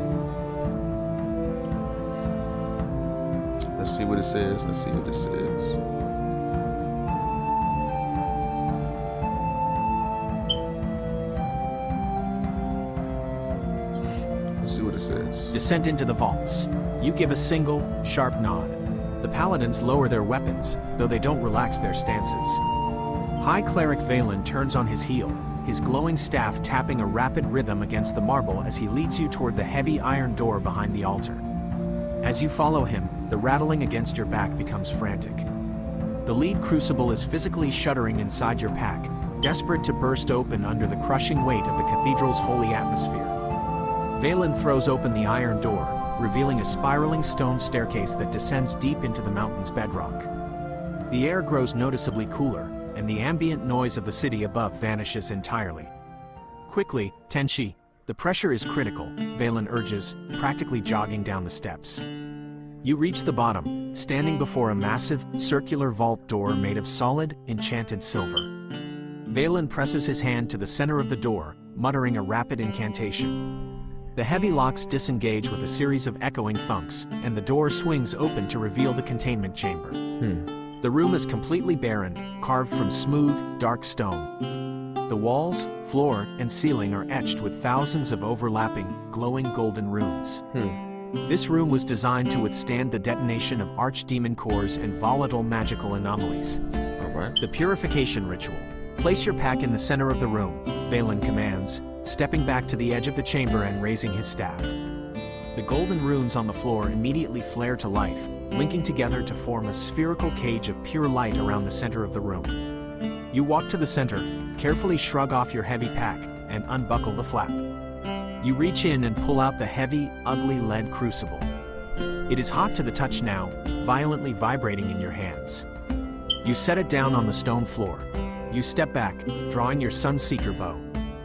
Let's see what it says. Let's see what it says. Let's see what it says. Descent into the vaults. You give a single, sharp nod. The paladins lower their weapons, though they don't relax their stances. High Cleric Valen turns on his heel, his glowing staff tapping a rapid rhythm against the marble as he leads you toward the heavy iron door behind the altar. As you follow him, the rattling against your back becomes frantic. The lead crucible is physically shuddering inside your pack, desperate to burst open under the crushing weight of the cathedral's holy atmosphere. Valen throws open the iron door, revealing a spiraling stone staircase that descends deep into the mountain's bedrock. The air grows noticeably cooler, and the ambient noise of the city above vanishes entirely. Quickly, Tenshi, the pressure is critical, Valen urges, practically jogging down the steps. You reach the bottom, standing before a massive, circular vault door made of solid, enchanted silver. Valen presses his hand to the center of the door, muttering a rapid incantation. The heavy locks disengage with a series of echoing thunks, and the door swings open to reveal the containment chamber. The room is completely barren, carved from smooth, dark stone. The walls, floor, and ceiling are etched with thousands of overlapping, glowing golden runes. This room was designed to withstand the detonation of archdemon cores and volatile magical anomalies. Alright. The purification ritual. Place your pack in the center of the room, Valen commands, stepping back to the edge of the chamber and raising his staff. The golden runes on the floor immediately flare to life, linking together to form a spherical cage of pure light around the center of the room. You walk to the center, carefully shrug off your heavy pack, and unbuckle the flap. You reach in and pull out the heavy, ugly lead crucible. It is hot to the touch now, violently vibrating in your hands. You set it down on the stone floor. You step back, drawing your Sunseeker bow.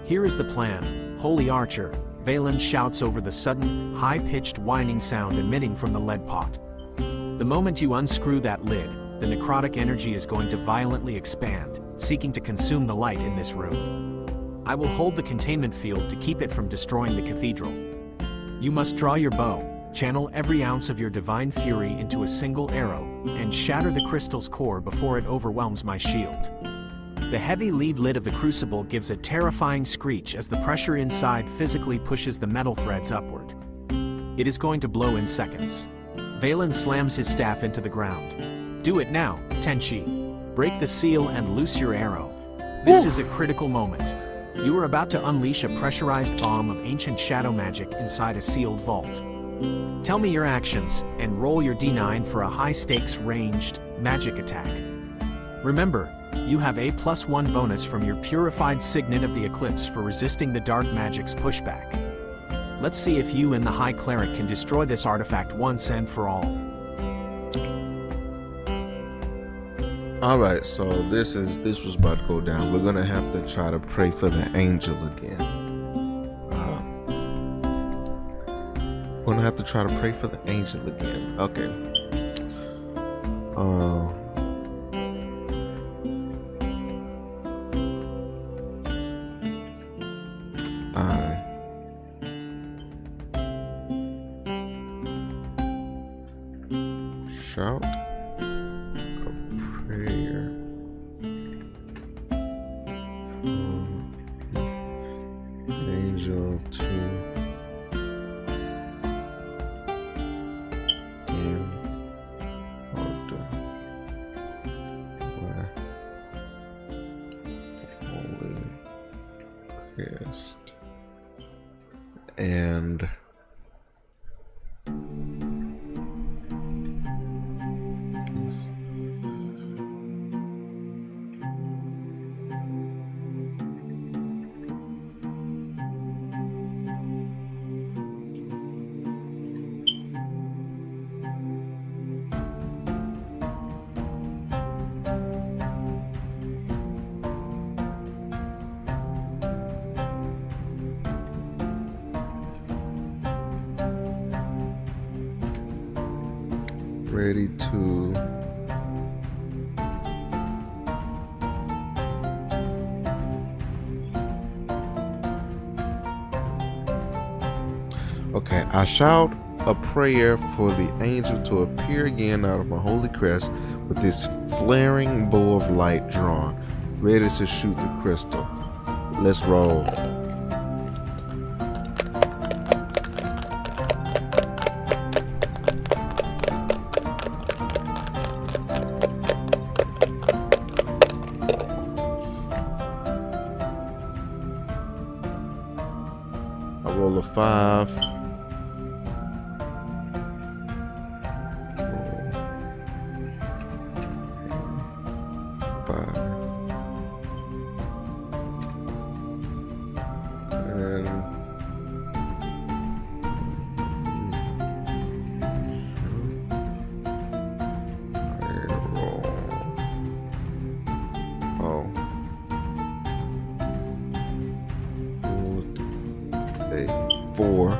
Here is the plan, Holy Archer, Valen shouts over the sudden, high-pitched whining sound emitting from the lead pot. The moment you unscrew that lid, the necrotic energy is going to violently expand, seeking to consume the light in this room. I will hold the containment field to keep it from destroying the cathedral. You must draw your bow, channel every ounce of your divine fury into a single arrow, and shatter the crystal's core before it overwhelms my shield. The heavy lead lid of the crucible gives a terrifying screech as the pressure inside physically pushes the metal threads upward. It is going to blow in seconds. Valen slams his staff into the ground. Do it now, Tenshi. Break the seal and loose your arrow. This is a critical moment. You are about to unleash a pressurized bomb of ancient shadow magic inside a sealed vault. Tell me your actions, and roll your d9 for a high-stakes ranged, magic attack. Remember, you have a +1 bonus from your purified signet of the eclipse for resisting the dark magic's pushback. Let's see if you and the High Cleric can destroy this artifact once and for all. Alright, so this was about to go down. We're gonna have to try to pray for the angel again. We're gonna have to try to pray for the angel again. Okay. I shout a prayer from the angel to him of the holy Christ and peace. Ready to okay, I shout a prayer for the angel to appear again out of my holy crest with this flaring bow of light drawn, ready to shoot the crystal. Let's roll. Roll a 5. Roll 5. And roll. a 4.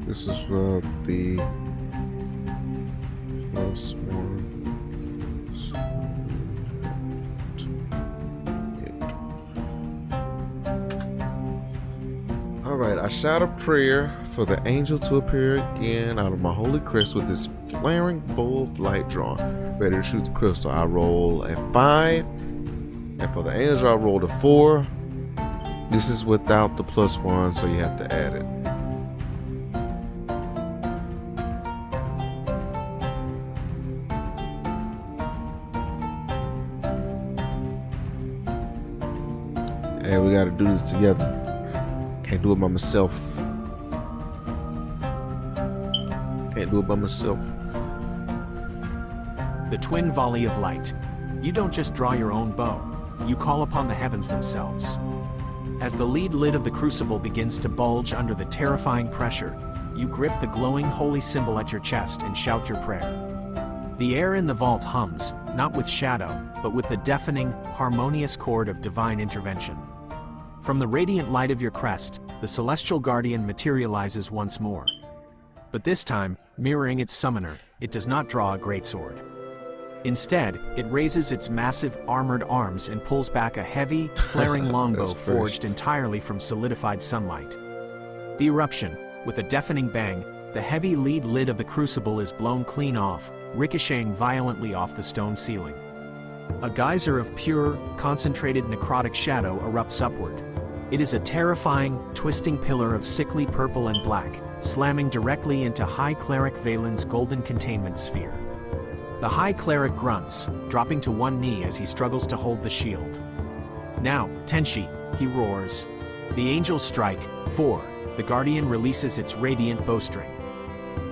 This is the +1. Alright, I shout a prayer for the angel to appear again out of my holy crest with this flaring bow of light drawn, ready to shoot the crystal. I roll a 5, and for the angel I rolled a 4. This is without the +1, so you have to add it. Hey, we gotta do this together. Can't do it by myself. Can't do it by myself. The twin volley of light. You don't just draw your own bow, you call upon the heavens themselves. As the lead lid of the crucible begins to bulge under the terrifying pressure, you grip the glowing holy symbol at your chest and shout your prayer. The air in the vault hums, not with shadow, but with the deafening, harmonious chord of divine intervention. From the radiant light of your crest, the celestial guardian materializes once more. But this time, mirroring its summoner, it does not draw a greatsword. Instead, it raises its massive, armored arms and pulls back a heavy, flaring longbow forged entirely from solidified sunlight. The eruption, with a deafening bang, the heavy lead lid of the crucible is blown clean off, ricocheting violently off the stone ceiling. A geyser of pure, concentrated necrotic shadow erupts upward. It is a terrifying, twisting pillar of sickly purple and black, slamming directly into High Cleric Valen's golden containment sphere. The High Cleric grunts, dropping to one knee as he struggles to hold the shield. Now, Tenshi, he roars. The angels strike. 4. The Guardian releases its radiant bowstring.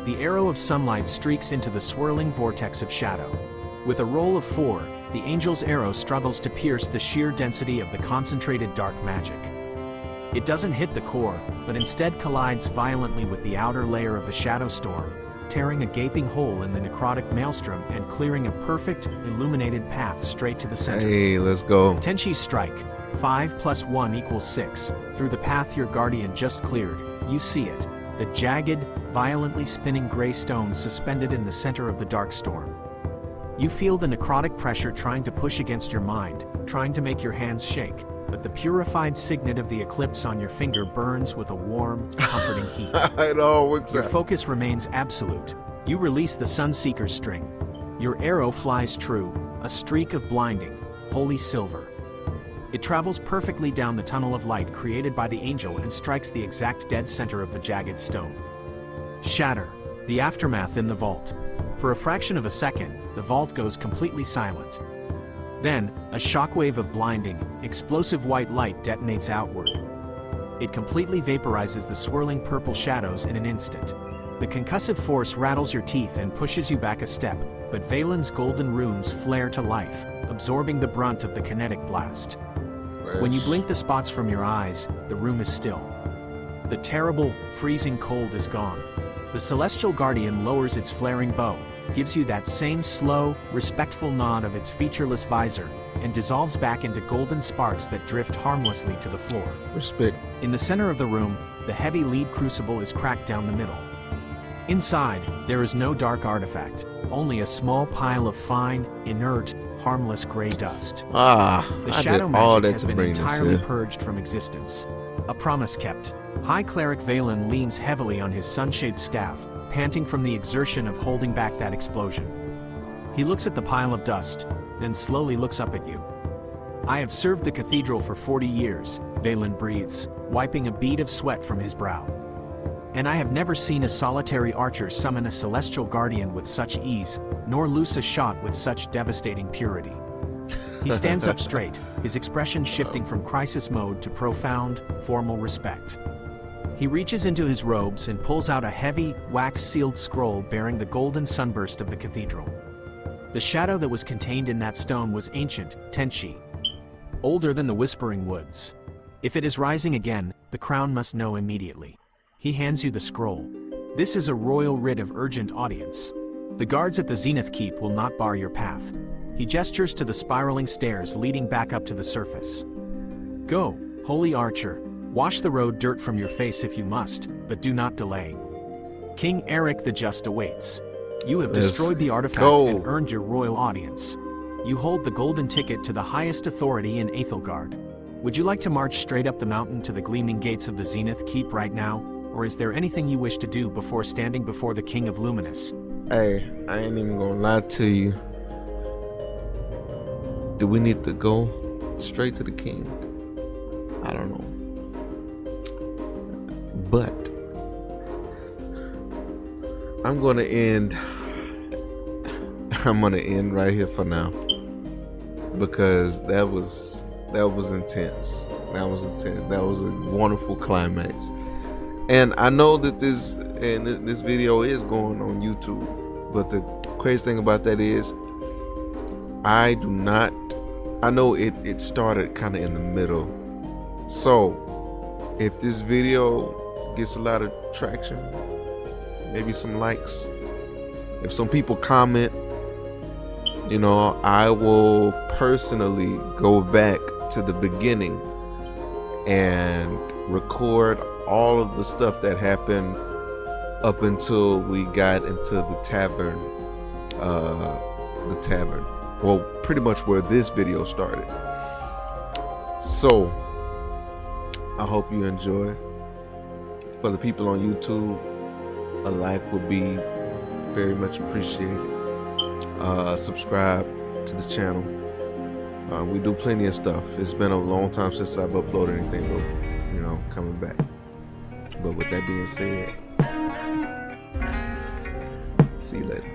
The arrow of sunlight streaks into the swirling vortex of shadow. With a roll of 4, the angel's arrow struggles to pierce the sheer density of the concentrated dark magic. It doesn't hit the core, but instead collides violently with the outer layer of the shadow storm, tearing a gaping hole in the necrotic maelstrom and clearing a perfect, illuminated path straight to the center. Hey, let's go. Tenshi's strike. 5 + 1 = 6. Through the path your guardian just cleared, you see it. The jagged, violently spinning gray stone suspended in the center of the dark storm. You feel the necrotic pressure trying to push against your mind, trying to make your hands shake, but the purified signet of the eclipse on your finger burns with a warm, comforting heat. It all works Your out. focus remains absolute. You release the Sunseeker's string. Your arrow flies true, a streak of blinding, holy silver. It travels perfectly down the tunnel of light created by the angel and strikes the exact dead center of the jagged stone. Shatter. The aftermath in the vault. For a fraction of a second, the vault goes completely silent. Then, a shockwave of blinding, explosive white light detonates outward. It completely vaporizes the swirling purple shadows in an instant. The concussive force rattles your teeth and pushes you back a step, but Valen's golden runes flare to life, absorbing the brunt of the kinetic blast. When you blink the spots from your eyes, the room is still. The terrible, freezing cold is gone. The celestial guardian lowers its flaring bow, gives you that same slow, respectful nod of its featureless visor, and dissolves back into golden sparks that drift harmlessly to the floor. Respect. In the center of the room, the heavy lead crucible is cracked down the middle. Inside, there is no dark artifact, only a small pile of fine, inert, harmless gray dust. The The shadow magic has been bring this entirely here. purged from existence. A promise kept. High Cleric Valen leans heavily on his sun-shaped staff, panting from the exertion of holding back that explosion. He looks at the pile of dust, then slowly looks up at you. I have served the cathedral for 40 years, Valen breathes, wiping a bead of sweat from his brow. And I have never seen a solitary archer summon a celestial guardian with such ease, nor loose a shot with such devastating purity. He stands up straight, his expression shifting from crisis mode to profound, formal respect. He reaches into his robes and pulls out a heavy, wax-sealed scroll bearing the golden sunburst of the cathedral. The shadow that was contained in that stone was ancient, Tenshi, older than the Whispering Woods. If it is rising again, the crown must know immediately. He hands you the scroll. This is a royal writ of urgent audience. The guards at the Zenith Keep will not bar your path. He gestures to the spiraling stairs leading back up to the surface. Go, holy archer, wash the road dirt from your face if you must, but do not delay. King Eric the Just awaits. You have destroyed the artifact and earned your royal audience. You hold the golden ticket to the highest authority in Aethelgard. Would you like to march straight up the mountain to the gleaming gates of the Zenith Keep right now, or is there anything you wish to do before standing before the King of Luminous? Hey, I ain't even gonna lie to you. Do we need to go straight to the king? I don't know. But I'm gonna end right here for now, because that was intense. That was a wonderful climax. And I know that this video is going on YouTube, but the crazy thing about that is I know it started kind of in the middle. So if this video gets a lot of traction, maybe some likes, if some people comment, you know, I will personally go back to the beginning and record all of the stuff that happened up until we got into the tavern. Well, pretty much where this video started. So I hope you enjoy. For the people on YouTube, a like would be very much appreciated. Subscribe to the channel. We do plenty of stuff. It's been a long time since I've uploaded anything, but you know, coming back. But with that being said, see you later.